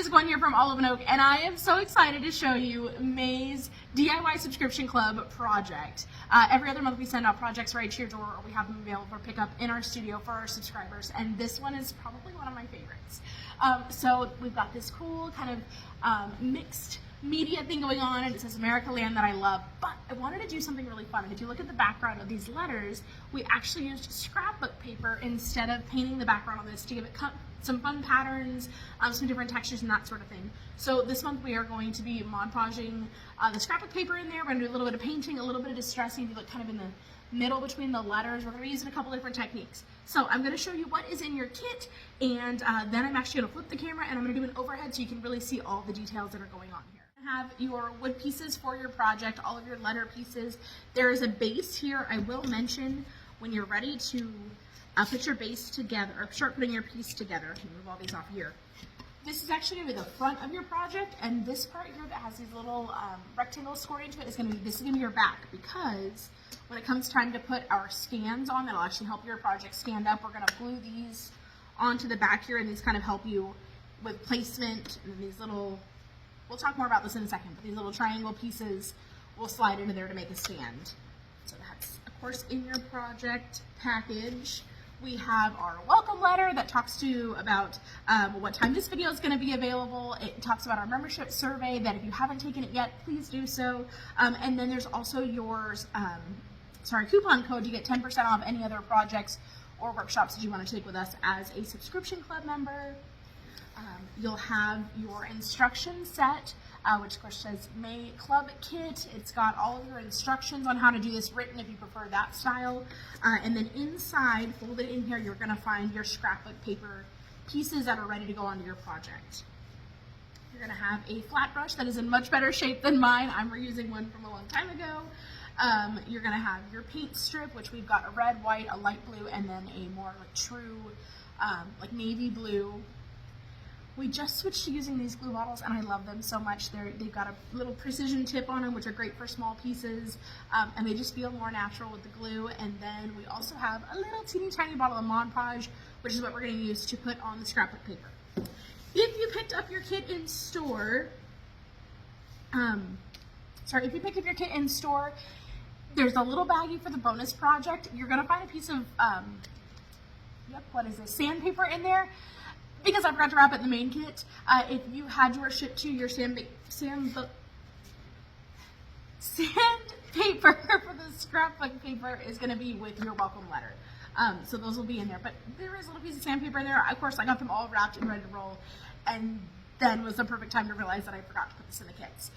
is Gwen here from Olive and Oak, and I am so excited to show you May's DIY Subscription Club project. Every other month we send out projects right to your door, or we have them available for pickup in our studio for our subscribers, and this one is probably one of my favorites. So we've got this cool kind of mixed media thing going on, and it says America Land that I love, but I wanted to do something really fun. And if you look at the background of these letters, we actually used scrapbook paper instead of painting the background on this to give it some fun patterns, some different textures and that sort of thing. So this month we are going to be Mod Podging the scrapbook paper in there. We're going to do a little bit of painting, a little bit of distressing. If you look kind of in the middle between the letters, we're going to be using a couple different techniques. So I'm going to show you what is in your kit, and then I'm actually going to flip the camera and I'm going to do an overhead so you can really see all the details that are going on here. Have your wood pieces for your project, all of your letter pieces. There is a base here. I will mention when you're ready to put your base together, or start putting your piece together. I can move all these off here. This is actually going to be the front of your project, and this part here that has these little rectangles scored into it is going to be, this is going to be your back, because when it comes time to put our scans on, that'll actually help your project stand up. We're going to glue these onto the back here, and these kind of help you with placement, and these little, we'll talk more about this in a second, but these little triangle pieces will slide into there to make a stand. So that's, of course, in your project package. We have our welcome letter that talks to you about what time this video is going to be available. It talks about our membership survey that if you haven't taken it yet, please do so. And then there's also your coupon code to get 10% off any other projects or workshops that you want to take with us as a subscription club member. You'll have your instruction set, which of course says May Club Kit. It's got all of your instructions on how to do this written if you prefer that style. And then inside, folded in here, you're going to find your scrapbook paper pieces that are ready to go onto your project. You're going to have a flat brush that is in much better shape than mine. I'm reusing one from a long time ago. You're going to have your paint strip, which we've got a red, white, a light blue, and then a more like true like navy blue. We just switched to using these glue bottles, and I love them so much. They've got a little precision tip on them, which are great for small pieces, and they just feel more natural with the glue. And then we also have a little teeny tiny bottle of Mod Podge, which is what we're going to use to put on the scrapbook paper. If you picked up your kit in store, if you picked up your kit in store, there's a little baggie for the bonus project. You're going to find a piece of, sandpaper in there. Because I forgot to wrap it in the main kit, if you had yours shipped to your sandpaper for the scrapbook paper is going to be with your welcome letter. So those will be in there. But there is a little piece of sandpaper in there. Of course, I got them all wrapped and ready to roll. And then was the perfect time to realize that I forgot to put this in the kits.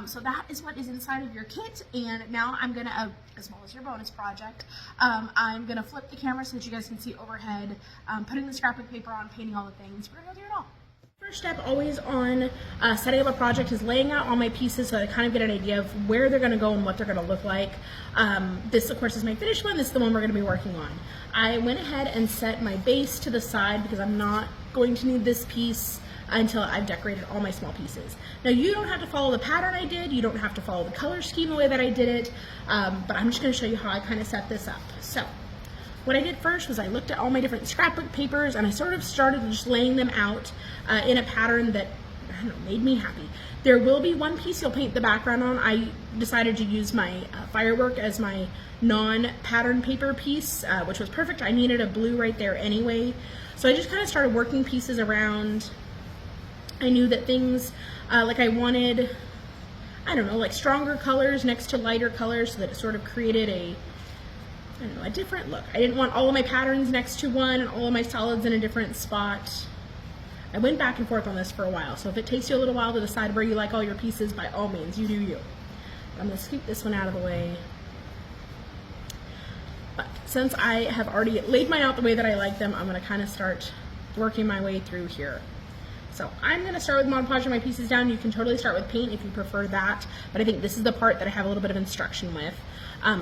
So that is what is inside of your kit. And now I'm going to, as well as your bonus project, I'm going to flip the camera so that you guys can see overhead, putting the scrapbook paper on, painting all the things. We're going to go do it all. First step always on setting up a project is laying out all my pieces so that I kind of get an idea of where they're going to go and what they're going to look like. This, of course, is my finished one. This is the one we're going to be working on. I went ahead and set my base to the side because I'm not going to need this piece until I've decorated all my small pieces. Now you don't have to follow the pattern I did, you don't have to follow the color scheme the way that I did it, but I'm just going to show you how I kind of set this up. So what I did first was I looked at all my different scrapbook papers and I sort of started just laying them out in a pattern that, I don't know, made me happy. There will be one piece you'll paint the background on. I decided to use my firework as my non-pattern paper piece, which was perfect. I needed a blue right there anyway. So I just kind of started working pieces around. I knew that things, like I wanted, I don't know, like stronger colors next to lighter colors so that it sort of created a different look. I didn't want all of my patterns next to one and all of my solids in a different spot. I went back and forth on this for a while, so if it takes you a little while to decide where you like all your pieces, by all means, you do you. I'm going to scoop this one out of the way. But since I have already laid mine out the way that I like them, I'm going to kind of start working my way through here. So I'm going to start with Mod Podging my pieces down. You can totally start with paint if you prefer that, but I think this is the part that I have a little bit of instruction with.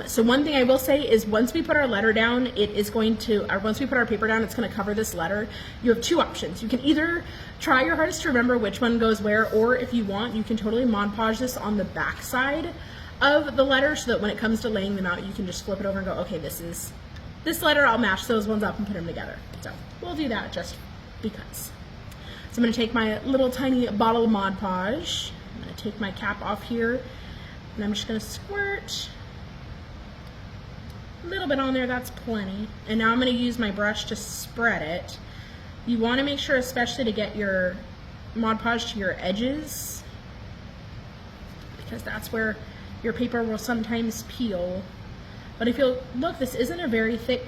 So one thing I will say is once we put our letter down, once we put our paper down, it's going to cover this letter. You have two options. You can either try your hardest to remember which one goes where, or if you want, you can totally Mod Podge this on the back side of the letter so that when it comes to laying them out, you can just flip it over and go, okay, this letter, I'll match those ones up and put them together. So we'll do that just because. So I'm going to take my little tiny bottle of Mod Podge. I'm going to take my cap off here, and I'm just going to squirt a little bit on there. That's plenty. And now I'm going to use my brush to spread it. You want to make sure, especially to get your Mod Podge to your edges, because that's where your paper will sometimes peel. But if you'll look, this isn't a very thick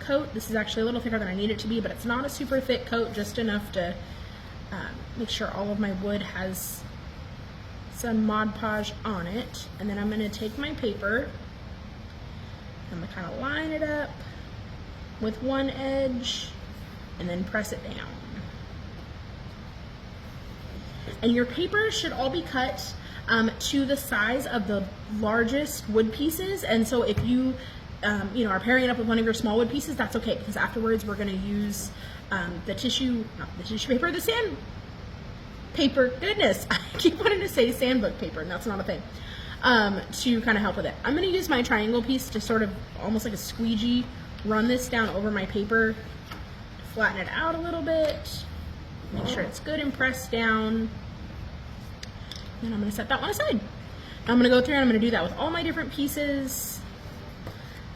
coat. This is actually a little thicker than I need it to be, but it's not a super thick coat, just enough to make sure all of my wood has some Mod Podge on it. And then I'm going to take my paper, I'm going to kind of line it up with one edge and then press it down. And your paper should all be cut to the size of the largest wood pieces. And so if you are pairing it up with one of your small wood pieces, that's okay, because afterwards we're going to use the tissue paper, the sand paper, goodness, I keep wanting to say sandbook paper, and that's not a thing, to kind of help with it. I'm going to use my triangle piece to sort of, almost like a squeegee, run this down over my paper, flatten it out a little bit, make sure it's good and pressed down. Then I'm going to set that one aside. I'm going to go through and I'm going to do that with all my different pieces.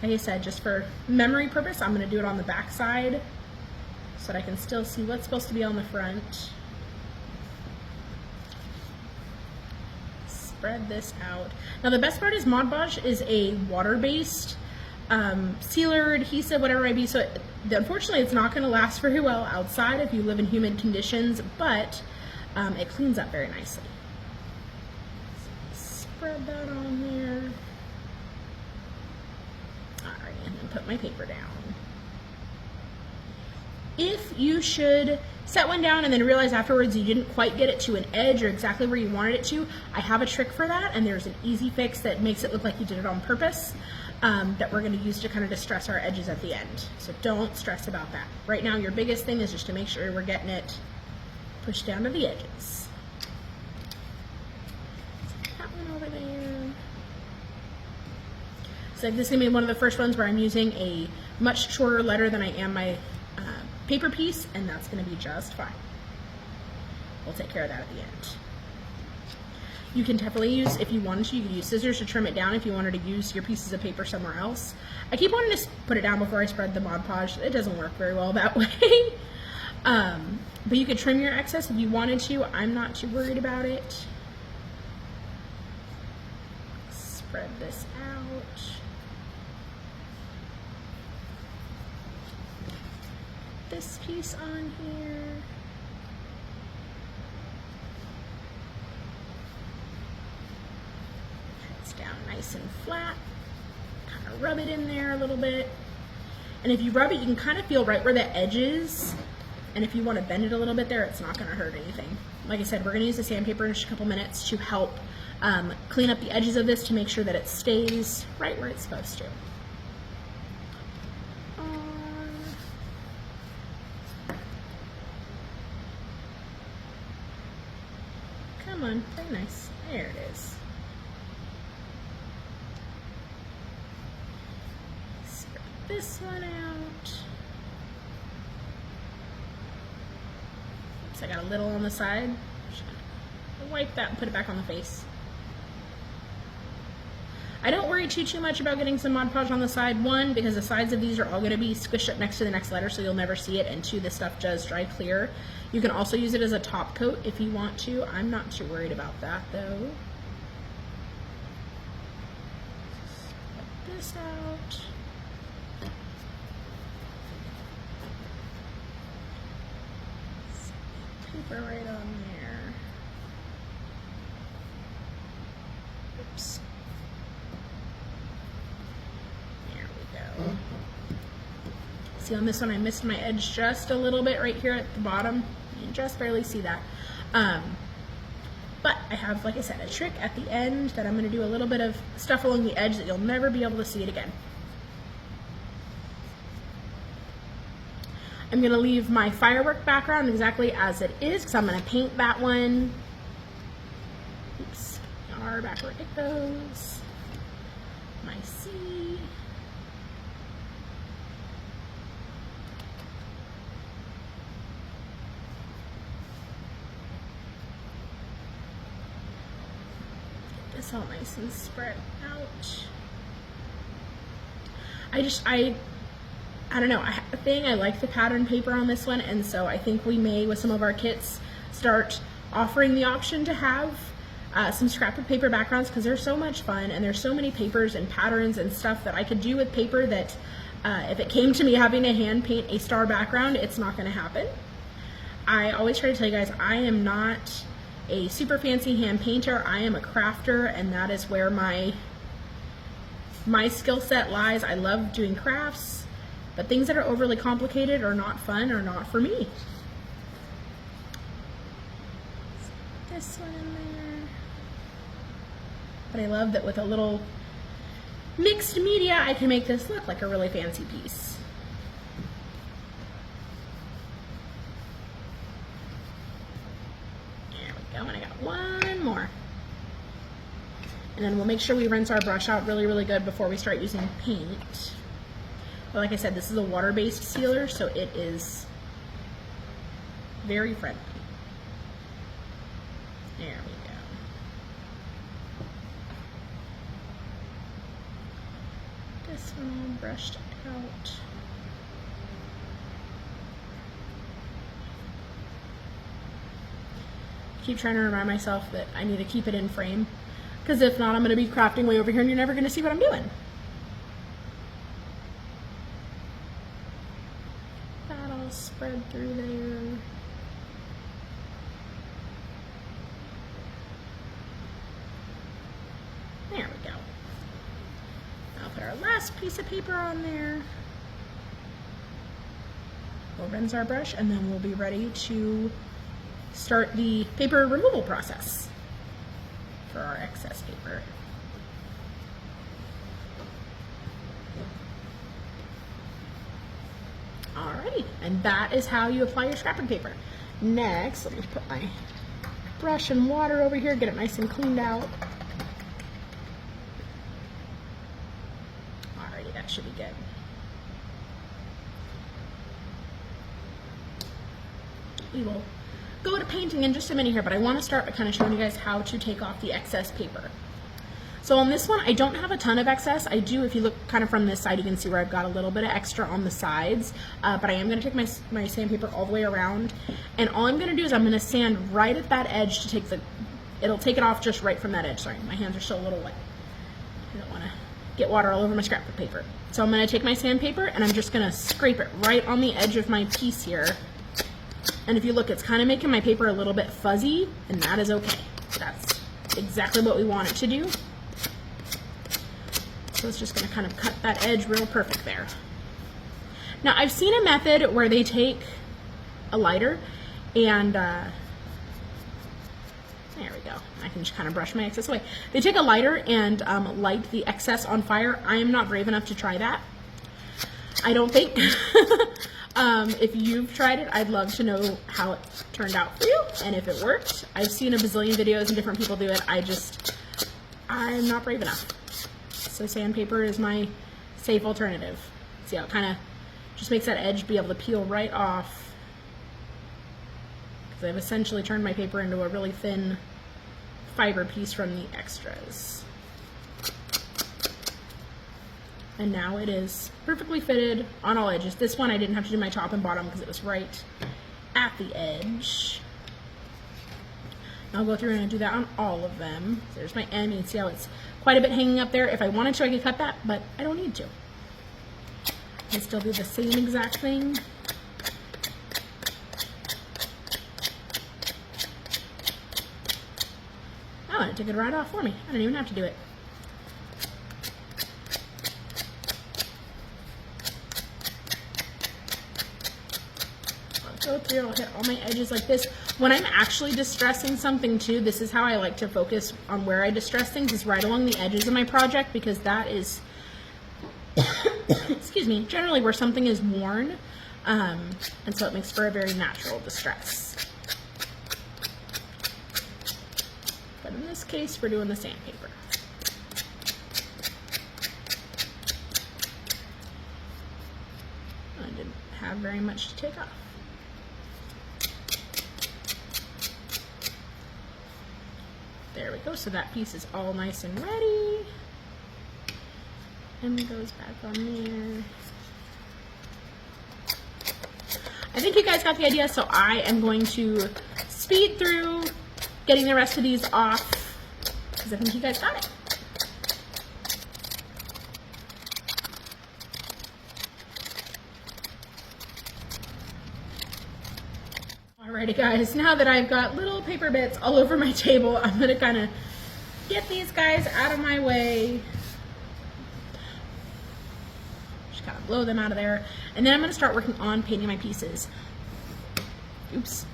Like I said, just for memory purpose, I'm going to do it on the back side so that I can still see what's supposed to be on the front. Spread this out. Now the best part is Mod Podge is a water-based sealer, adhesive, whatever it might be, so unfortunately it's not going to last very well outside if you live in humid conditions, but it cleans up very nicely. Spread that on there. Alright, and then put my paper down. If you should set one down and then realize afterwards you didn't quite get it to an edge or exactly where you wanted it to, I have a trick for that, and there's an easy fix that makes it look like you did it on purpose, that we're going to use to kind of distress our edges at the end. So don't stress about that. Right now your biggest thing is just to make sure we're getting it pushed down to the edges. That one over there. So this is going to be one of the first ones where I'm using a much shorter letter than I am my paper piece, and that's going to be just fine. We'll take care of that at the end. You can definitely use, if you wanted to, you could use scissors to trim it down if you wanted to use your pieces of paper somewhere else. I keep wanting to put it down before I spread the Mod Podge. It doesn't work very well that way. But you could trim your excess if you wanted to. I'm not too worried about it. Spread this out. This piece on here. It's down nice and flat. Kind of rub it in there a little bit. And if you rub it, you can kind of feel right where the edge is. And if you want to bend it a little bit there, it's not going to hurt anything. Like I said, we're going to use the sandpaper in just a couple minutes to help clean up the edges of this to make sure that it stays right where it's supposed to. Come on, very nice. There it is. Spread this one out. Oops, I got a little on the side. Just gonna wipe that and put it back on the face. I don't worry too much about getting some Mod Podge on the side. One, because the sides of these are all going to be squished up next to the next letter, so you'll never see it. And two, this stuff does dry clear. You can also use it as a top coat if you want to. I'm not too worried about that though. Put this out. Paper right on there. Oops. There we go. See, on this one I missed my edge just a little bit right here at the bottom. You can just barely see that. But I have, like I said, a trick at the end that I'm going to do a little bit of stuff along the edge that you'll never be able to see it again. I'm going to leave my firework background exactly as it is, because I'm going to paint that one. Oops, back where it goes. My C. this all nice and spread out. I don't know, I like the pattern paper on this one, and so I think we may, with some of our kits, start offering the option to have some scrapbook paper backgrounds, because they're so much fun, and there's so many papers and patterns and stuff that I could do with paper that if it came to me having to hand paint a star background, it's not going to happen. I always try to tell you guys, I am not a super fancy hand painter. I am a crafter, and that is where my skill set lies. I love doing crafts, but things that are overly complicated or not fun are not for me. This one in there. But I love that with a little mixed media, I can make this look like a really fancy piece. There we go, and I got one more. And then we'll make sure we rinse our brush out really, really good before we start using paint. But like I said, this is a water-based sealer, so it is very friendly. There we go. This one all brushed out. Keep trying to remind myself that I need to keep it in frame, because if not, I'm going to be crafting way over here and you're never going to see what I'm doing. That all spread through there. There we go. I'll put our last piece of paper on there. We'll rinse our brush, and then we'll be ready to start the paper removal process for our excess paper. Alrighty, and that is how you apply your scrapbook paper. Next, let me put my brush and water over here, get it nice and cleaned out. Alrighty, that should be good. We will go to painting in just a minute here, but I want to start by kind of showing you guys how to take off the excess paper. So on this one, I don't have a ton of excess. I do, if you look kind of from this side, you can see where I've got a little bit of extra on the sides, but I am going to take my sandpaper all the way around, and all I'm going to do is I'm going to sand right at that edge to take it'll take it off just right from that edge. Sorry, my hands are still a little wet. I don't want to get water all over my scrapbook paper. So I'm going to take my sandpaper, and I'm just going to scrape it right on the edge of my piece here. And if you look, it's kind of making my paper a little bit fuzzy, and that is okay. That's exactly what we want it to do. So it's just going to kind of cut that edge real perfect there. Now, I've seen a method where they take a lighter and, there we go. I can just kind of brush my excess away. They take a lighter and light the excess on fire. I am not brave enough to try that. I don't think. If you've tried it, I'd love to know how it turned out for you and if it worked. I've seen a bazillion videos and different people do it. I'm not brave enough. So sandpaper is my safe alternative. See how it kind of just makes that edge be able to peel right off. Because I've essentially turned my paper into a really thin fiber piece from the extras. And now it is perfectly fitted on all edges. This one I didn't have to do my top and bottom because it was right at the edge. I'll go through and do that on all of them. So there's my end. You can see how it's quite a bit hanging up there. If I wanted to, I could cut that, but I don't need to. I still do the same exact thing. Oh, and it took it right off for me. I didn't even have to do it. Go through, I'll hit all my edges like this. When I'm actually distressing something too, this is how I like to focus on where I distress things, is right along the edges of my project, because that is, excuse me, generally where something is worn, and so it makes for a very natural distress. But in this case, we're doing the sandpaper. I didn't have very much to take off. There we go. So that piece is all nice and ready. And goes back on there. I think you guys got the idea, so I am going to speed through getting the rest of these off because I think you guys got it. Alrighty guys, now that I've got little paper bits all over my table, I'm gonna kind of get these guys out of my way. Just kind of blow them out of there. And then I'm gonna start working on painting my pieces. Oops.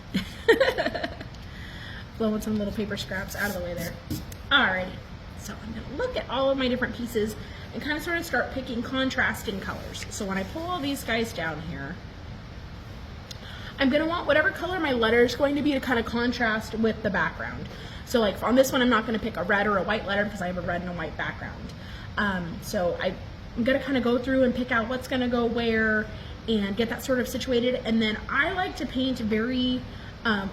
Blowing some little paper scraps out of the way there. Alrighty, so I'm gonna look at all of my different pieces and kind of sort of start picking contrasting colors. So when I pull all these guys down here, I'm gonna want whatever color my letter is going to be to kind of contrast with the background. So like on this one, I'm not gonna pick a red or a white letter because I have a red and a white background. So I'm gonna kind of go through and pick out what's gonna go where and get that sort of situated. And then I like to paint very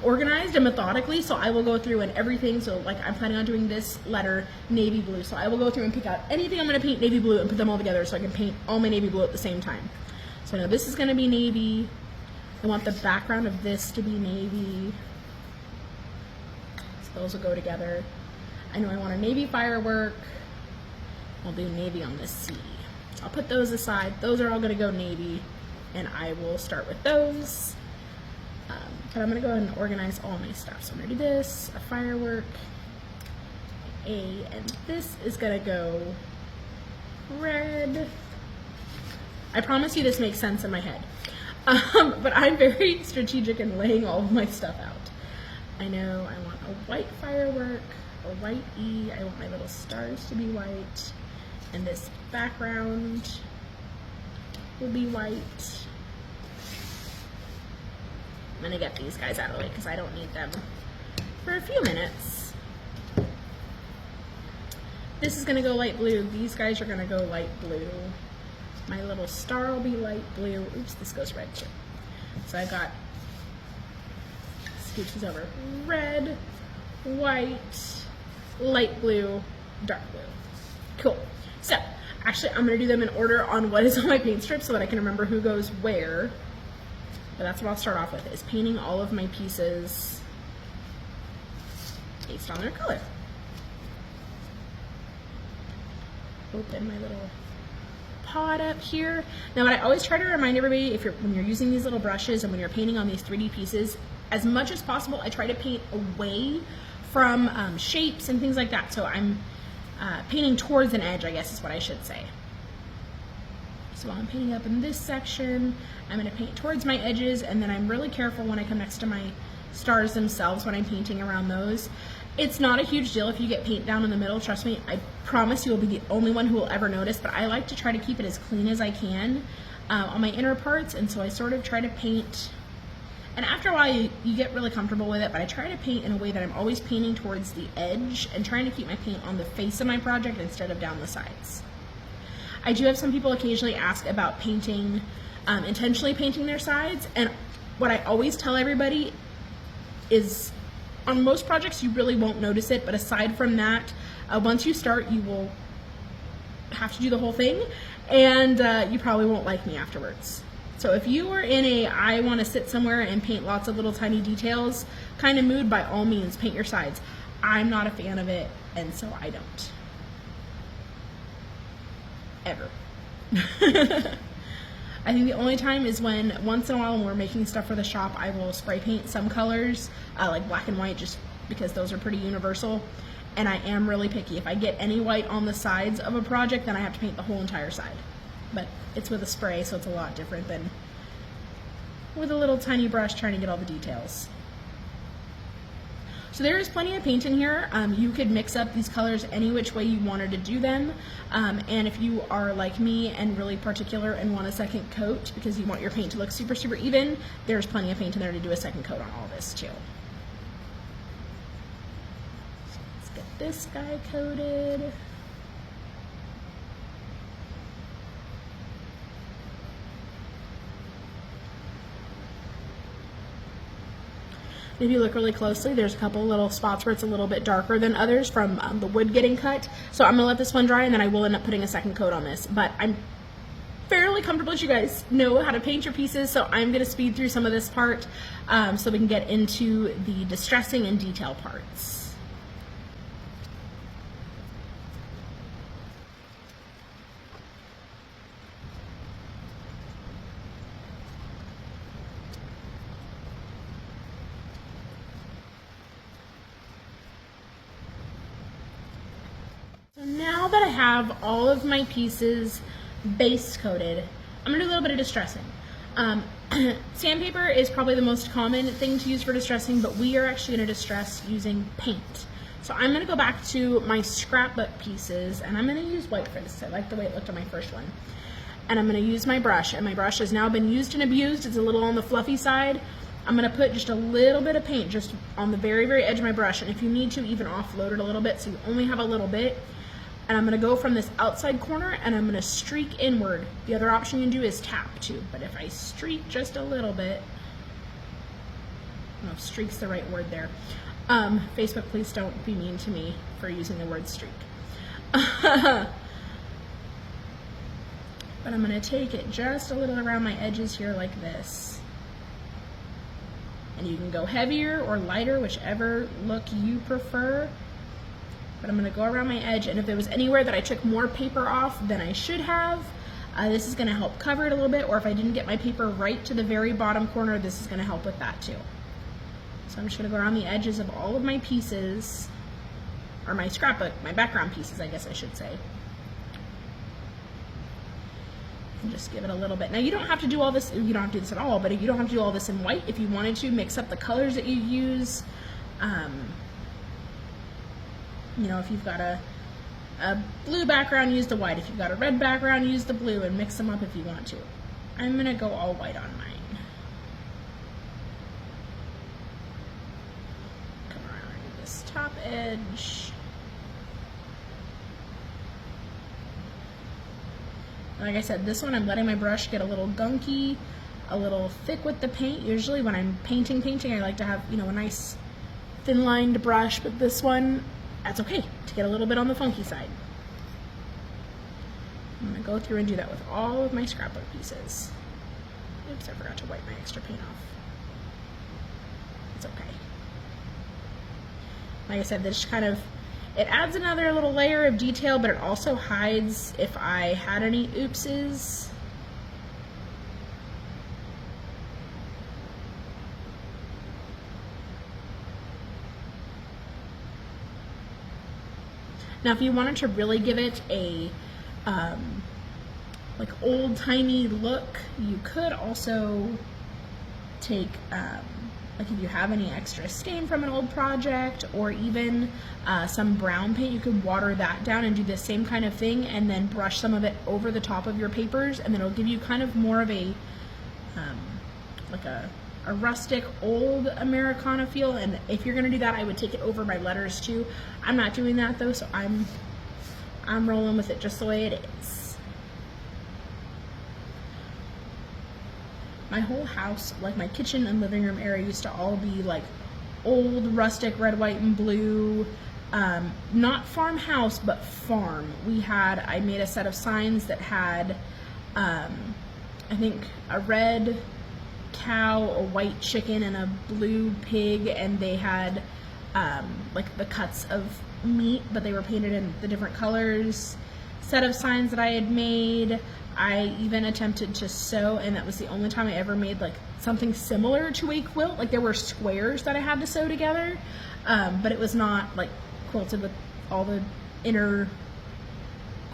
organized and methodically, so I will go through and everything. So like I'm planning on doing this letter navy blue, so I will go through and pick out anything I'm gonna paint navy blue and put them all together so I can paint all my navy blue at the same time. So now this is gonna be navy. I want the background of this to be navy. So those will go together. I know I want a navy firework. I'll do navy on this C. So I'll put those aside. Those are all gonna go navy, and I will start with those. But I'm gonna go ahead and organize all my stuff. So I'm gonna do this, a firework, A, and this is gonna go red. I promise you this makes sense in my head. But I'm very strategic in laying all of my stuff out. I know I want a white firework, a white E, I want my little stars to be white, and this background will be white. I'm gonna get these guys out of the way because I don't need them for a few minutes. This is gonna go light blue, these guys are gonna go light blue. My little star will be light blue. Oops, this goes red too. So I've got, scooch these over, red, white, light blue, dark blue. Cool. So actually I'm gonna do them in order on what is on my paint strip so that I can remember who goes where. But that's what I'll start off with, is painting all of my pieces based on their color. Open my little pot up here. Now what I always try to remind everybody, when you're using these little brushes and when you're painting on these 3D pieces, as much as possible I try to paint away from shapes and things like that. So I'm painting towards an edge, I guess is what I should say. So while I'm painting up in this section, I'm going to paint towards my edges, and then I'm really careful when I come next to my stars themselves when I'm painting around those. It's not a huge deal if you get paint down in the middle, trust me. I promise you will be the only one who will ever notice, but I like to try to keep it as clean as I can on my inner parts, and so I sort of try to paint, and after a while you get really comfortable with it, but I try to paint in a way that I'm always painting towards the edge and trying to keep my paint on the face of my project instead of down the sides. I do have some people occasionally ask about painting, intentionally painting their sides, and what I always tell everybody is on most projects you really won't notice it, but aside from that, once you start you will have to do the whole thing, and you probably won't like me afterwards. So if you are in a I want to sit somewhere and paint lots of little tiny details kind of mood, by all means paint your sides. I'm not a fan of it, and so I don't. Ever. I think the only time is when once in a while when we're making stuff for the shop I will spray paint some colors like black and white, just because those are pretty universal, and I am really picky. If I get any white on the sides of a project, then I have to paint the whole entire side, but it's with a spray, so it's a lot different than with a little tiny brush trying to get all the details. So there is plenty of paint in here. You could mix up these colors any which way you wanted to do them. And if you are like me and really particular and want a second coat because you want your paint to look super, super even, there's plenty of paint in there to do a second coat on all this too. So let's get this guy coated. If you look really closely, there's a couple little spots where it's a little bit darker than others from the wood getting cut. So I'm gonna let this one dry, and then I will end up putting a second coat on this. But I'm fairly comfortable as you guys know how to paint your pieces, so I'm gonna speed through some of this part so we can get into the distressing and detail parts. So now that I have all of my pieces base coated, I'm gonna do a little bit of distressing. Sandpaper is probably the most common thing to use for distressing, but we are actually gonna distress using paint. So I'm gonna go back to my scrapbook pieces, and I'm gonna use white for this. I like the way it looked on my first one. And I'm gonna use my brush, and my brush has now been used and abused. It's a little on the fluffy side. I'm gonna put just a little bit of paint just on the very, very edge of my brush, and if you need to, even offload it a little bit so you only have a little bit. And I'm gonna go from this outside corner and I'm gonna streak inward. The other option you can do is tap too, but if I streak just a little bit, I don't know if streak's the right word there. Facebook, please don't be mean to me for using the word streak. But I'm gonna take it just a little around my edges here like this. And you can go heavier or lighter, whichever look you prefer. But I'm gonna go around my edge, and if there was anywhere that I took more paper off than I should have, this is gonna help cover it a little bit, or if I didn't get my paper right to the very bottom corner, this is gonna help with that too. So I'm just gonna go around the edges of all of my pieces, or my scrapbook, my background pieces, I guess I should say. And just give it a little bit. Now you don't have to do all this, you don't have to do this at all, but you don't have to do all this in white. If you wanted to, mix up the colors that you use. You know, if you've got a blue background, use the white. If you've got a red background, use the blue, and mix them up if you want to. I'm going to go all white on mine. Come around this top edge. Like I said, this one I'm letting my brush get a little gunky, a little thick with the paint. Usually when I'm painting, I like to have, you know, a nice thin lined brush, but this one, that's okay to get a little bit on the funky side. I'm going to go through and do that with all of my scrapbook pieces. Oops, I forgot to wipe my extra paint off. It's okay. Like I said, this kind of, it adds another little layer of detail, but it also hides if I had any oopses. Now, if you wanted to really give it a like old-timey look, you could also take like if you have any extra stain from an old project, or even some brown paint, you could water that down and do the same kind of thing, and then brush some of it over the top of your papers, and then it'll give you kind of more of a like a rustic old Americana feel. And if you're gonna do that, I would take it over my letters too. I'm not doing that though, so I'm rolling with it just the way it is. My whole house, like my kitchen and living room area, used to all be like old rustic red, white, and blue. Not farmhouse, but farm. I made a set of signs that had I think a red cow, a white chicken, and a blue pig, and they had like the cuts of meat, but they were painted in the different colors. Set of signs that I had made. I even attempted to sew, and that was the only time I ever made like something similar to a quilt. Like there were squares that I had to sew together, but it was not like quilted with all the inner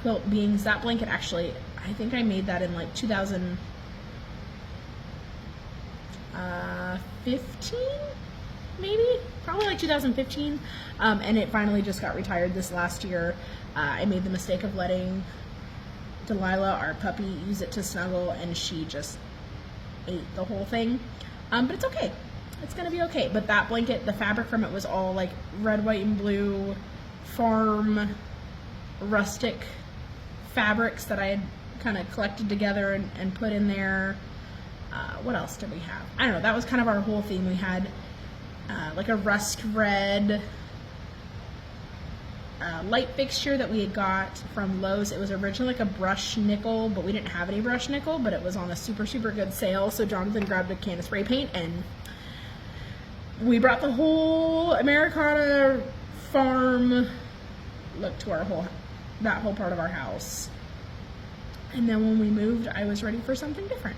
quilt beings. That blanket actually, I think I made that in like 2015, maybe, probably like 2015, and it finally just got retired this last year. I made the mistake of letting Delilah, our puppy, use it to snuggle, and she just ate the whole thing, but it's okay. It's gonna be okay. But that blanket, the fabric from it was all like red, white, and blue farm rustic fabrics that I had kind of collected together and put in there. What else did we have? I don't know. That was kind of our whole theme. We had like a rust red light fixture that we had got from Lowe's. It was originally like a brush nickel, but we didn't have any brush nickel, but it was on a super, super good sale. So Jonathan grabbed a can of spray paint and we brought the whole Americana farm look to that whole part of our house. And then when we moved, I was ready for something different.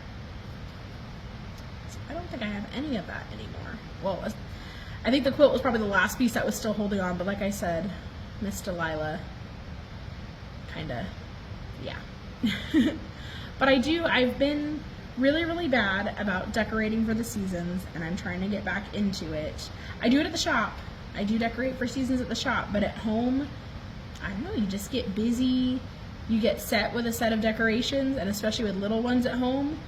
So I don't think I have any of that anymore. Well, I think the quilt was probably the last piece that was still holding on, but like I said, Miss Delilah, kinda, yeah. But I've been really, really bad about decorating for the seasons, and I'm trying to get back into it. I do it at the shop. I do decorate for seasons at the shop, but at home, I don't know, you just get busy, you get set with a set of decorations, and especially with little ones at home,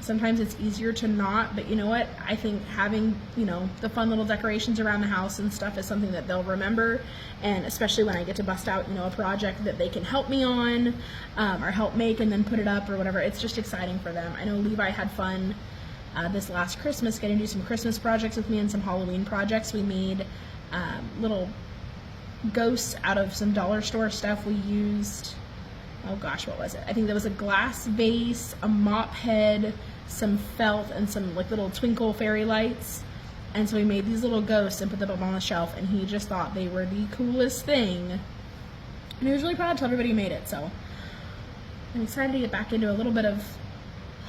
sometimes it's easier to not, but you know what, I think having, you know, the fun little decorations around the house and stuff is something that they'll remember, and especially when I get to bust out, you know, a project that they can help me on, or help make and then put it up or whatever, it's just exciting for them. I know Levi had fun this last Christmas getting to do some Christmas projects with me and some Halloween projects. We made little ghosts out of some dollar store stuff. We used, oh gosh, what was it? I think there was a glass vase, a mop head, some felt, and some like little twinkle fairy lights. And so we made these little ghosts and put them up on the shelf, and he just thought they were the coolest thing. And he was really proud to tell everybody he made it, so I'm excited to get back into a little bit of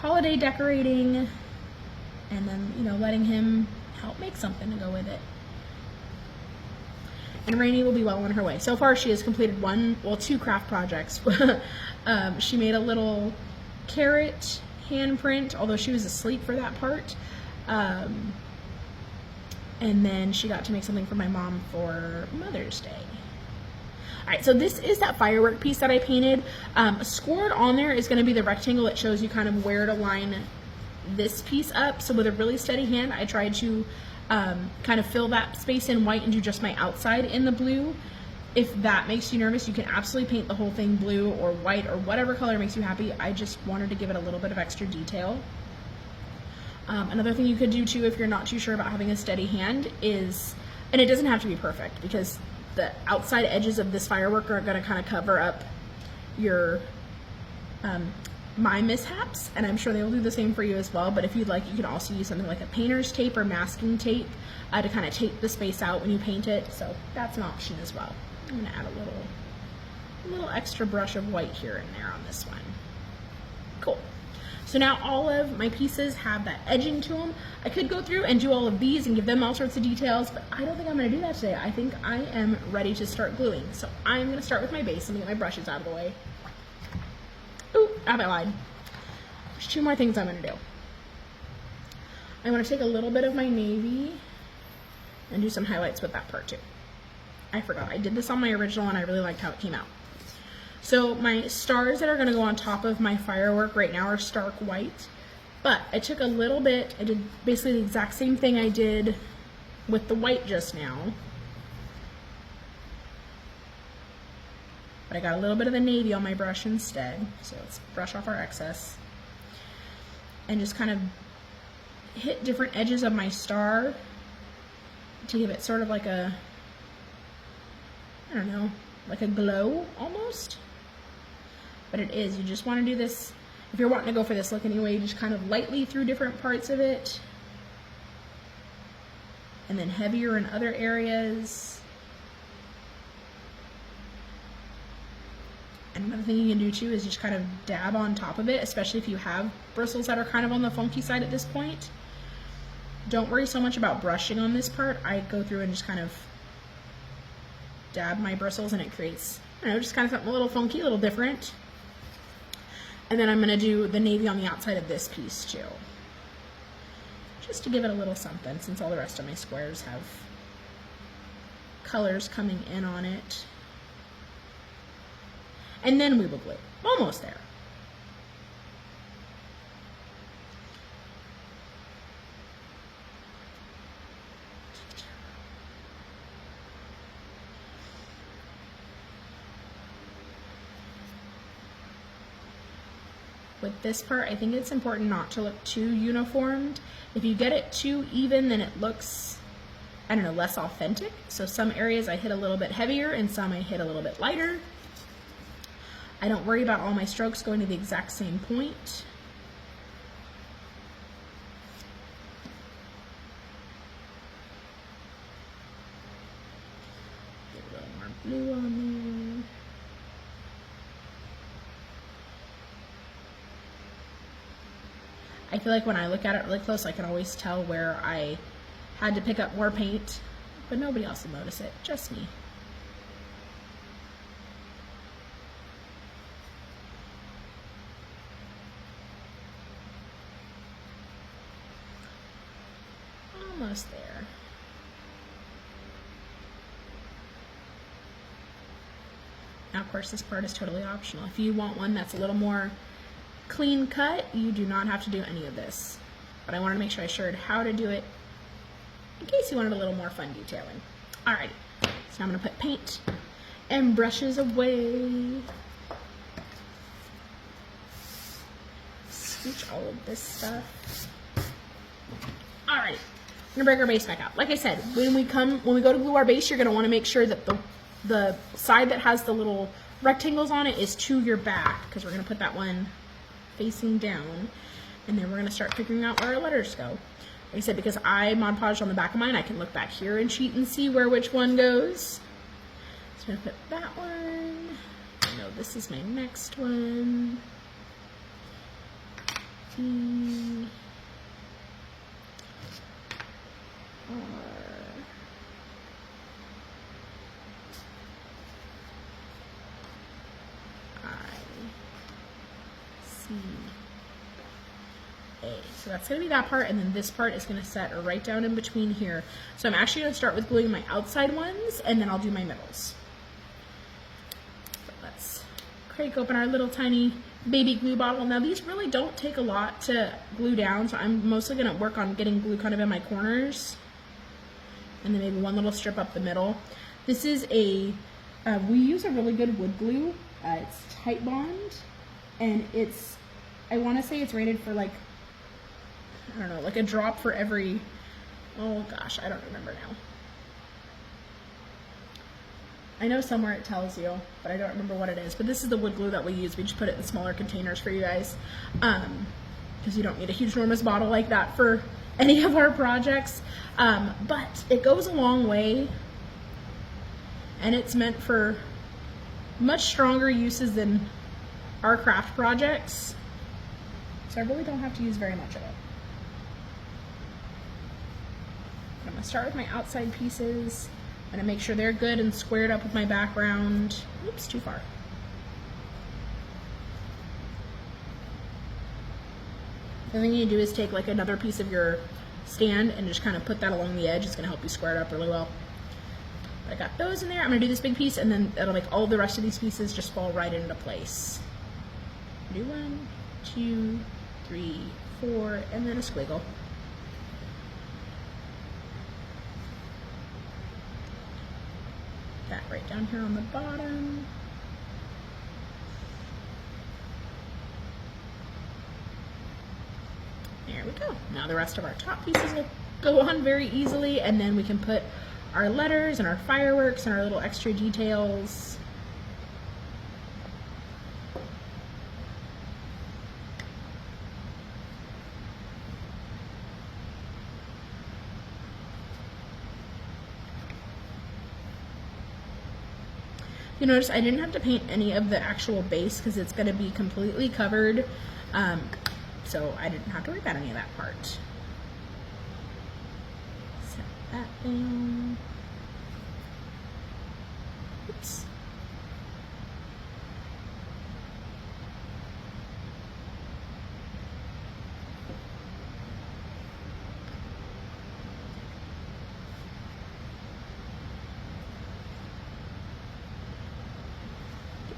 holiday decorating and then, you know, letting him help make something to go with it. And Rainey will be well on her way. So far she has completed two craft projects. She made a little carrot handprint, although she was asleep for that part. And then she got to make something for my mom for Mother's Day. Alright, so this is that firework piece that I painted. Scored on there is going to be the rectangle that shows you kind of where to line this piece up. So with a really steady hand, I tried to kind of fill that space in white and do just my outside in the blue. If that makes you nervous, you can absolutely paint the whole thing blue or white or whatever color makes you happy. I just wanted to give it a little bit of extra detail. Another thing you could do too, if you're not too sure about having a steady hand, is, and it doesn't have to be perfect, because the outside edges of this firework are going to kind of cover up your my mishaps, and I'm sure they will do the same for you as well. But if you'd like, you can also use something like a painter's tape or masking tape to kind of tape the space out when you paint it. So that's an option as well. I'm going to add a little extra brush of white here and there on this one. Cool. So now all of my pieces have that edging to them. I could go through and do all of these and give them all sorts of details, but I don't think I'm going to do that today. I think I am ready to start gluing. So I'm going to start with my base. Let me get my brushes out of the way. Ooh, I lied. There's two more things I'm going to do. I'm going to take a little bit of my navy and do some highlights with that part too. I forgot. I did this on my original and I really liked how it came out. So my stars that are going to go on top of my firework right now are stark white. But I took a little bit, I did basically the exact same thing I did with the white just now. But I got a little bit of the navy on my brush instead. So let's brush off our excess. And just kind of hit different edges of my star to give it sort of like a, I don't know, like a glow almost. But it is, you just want to do this, if you're wanting to go for this look anyway, just kind of lightly through different parts of it. And then heavier in other areas. And another thing you can do too is just kind of dab on top of it, especially if you have bristles that are kind of on the funky side at this point. Don't worry so much about brushing on this part. I go through and just kind of dab my bristles and it creates, I don't know, just kind of something a little funky, a little different. And then I'm going to do the navy on the outside of this piece too. Just to give it a little something, since all the rest of my squares have colors coming in on it. And then we will glue. Almost there. With this part, I think it's important not to look too uniformed. If you get it too even, then it looks I don't know, less authentic. So some areas I hit a little bit heavier and some I hit a little bit lighter. I don't worry about all my strokes going to the exact same point. Get a little more blue on there. I feel like when I look at it really close, I can always tell where I had to pick up more paint, but nobody else will notice it, just me. Almost there. Now, of course, this part is totally optional. If you want one that's a little more clean cut, you do not have to do any of this. But I wanted to make sure I showed how to do it in case you wanted a little more fun detailing. Alrighty, so now I'm going to put paint and brushes away. Scooch all of this stuff. Alrighty. I'm gonna break our base back out. Like I said, when we go to glue our base, you're gonna want to make sure that the side that has the little rectangles on it is to your back, because we're gonna put that one facing down, and then we're gonna start figuring out where our letters go. Like I said, because I Mod Podged on the back of mine, I can look back here and cheat and see where which one goes. So I'm gonna put that one. I know this is my next one. So that's going to be that part, and then this part is going to set right down in between here. So I'm actually going to start with gluing my outside ones, and then I'll do my middles. So let's crank open our little tiny baby glue bottle. Now these really don't take a lot to glue down, so I'm mostly going to work on getting glue kind of in my corners, and then maybe one little strip up the middle. This is we use a really good wood glue. It's Tight Bond, and I want to say it's rated for like, I don't know, like a drop for every, oh gosh, I don't remember now. I know somewhere it tells you, but I don't remember what it is. But this is the wood glue that we use. We just put it in smaller containers for you guys, because you don't need a huge enormous bottle like that for any of our projects. But it goes a long way, and it's meant for much stronger uses than our craft projects. So I really don't have to use very much of it. I'm going to start with my outside pieces. I'm going to make sure they're good and squared up with my background. Oops, too far. The thing you do is take like another piece of your stand and just kind of put that along the edge. It's going to help you square it up really well. But I got those in there. I'm going to do this big piece, and then it'll make all the rest of these pieces just fall right into place. Do 1, 2, 3, 4, and then a squiggle. That right down here on the bottom. There we go. Now the rest of our top pieces will go on very easily, and then we can put our letters and our fireworks and our little extra details. You notice I didn't have to paint any of the actual base because it's going to be completely covered, so I didn't have to worry about any of that part. Set that down. Oops.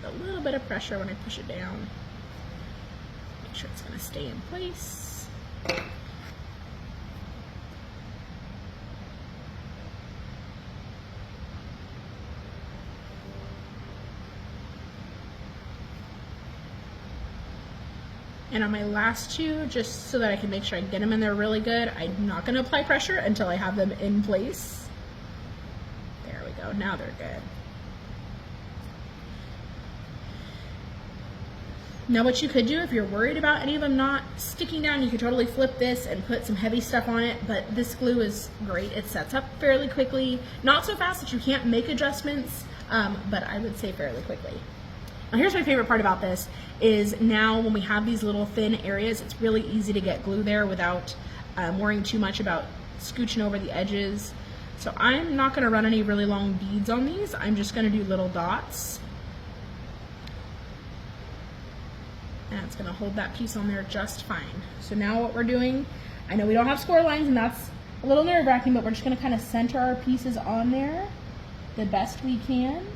A little bit of pressure when I push it down. Make sure it's going to stay in place. And on my last two, just so that I can make sure I get them in there really good, I'm not going to apply pressure until I have them in place. now they're good. Now what you could do, if you're worried about any of them not sticking down, you could totally flip this and put some heavy stuff on it, but this glue is great. It sets up fairly quickly, not so fast that you can't make adjustments, but I would say fairly quickly. Now here's my favorite part about this, is now when we have these little thin areas, it's really easy to get glue there without worrying too much about scooching over the edges. So I'm not gonna run any really long beads on these. I'm just gonna do little dots. And it's gonna hold that piece on there just fine. So now what we're doing, I know we don't have score lines and that's a little nerve-wracking, but we're just gonna kind of center our pieces on there the best we can.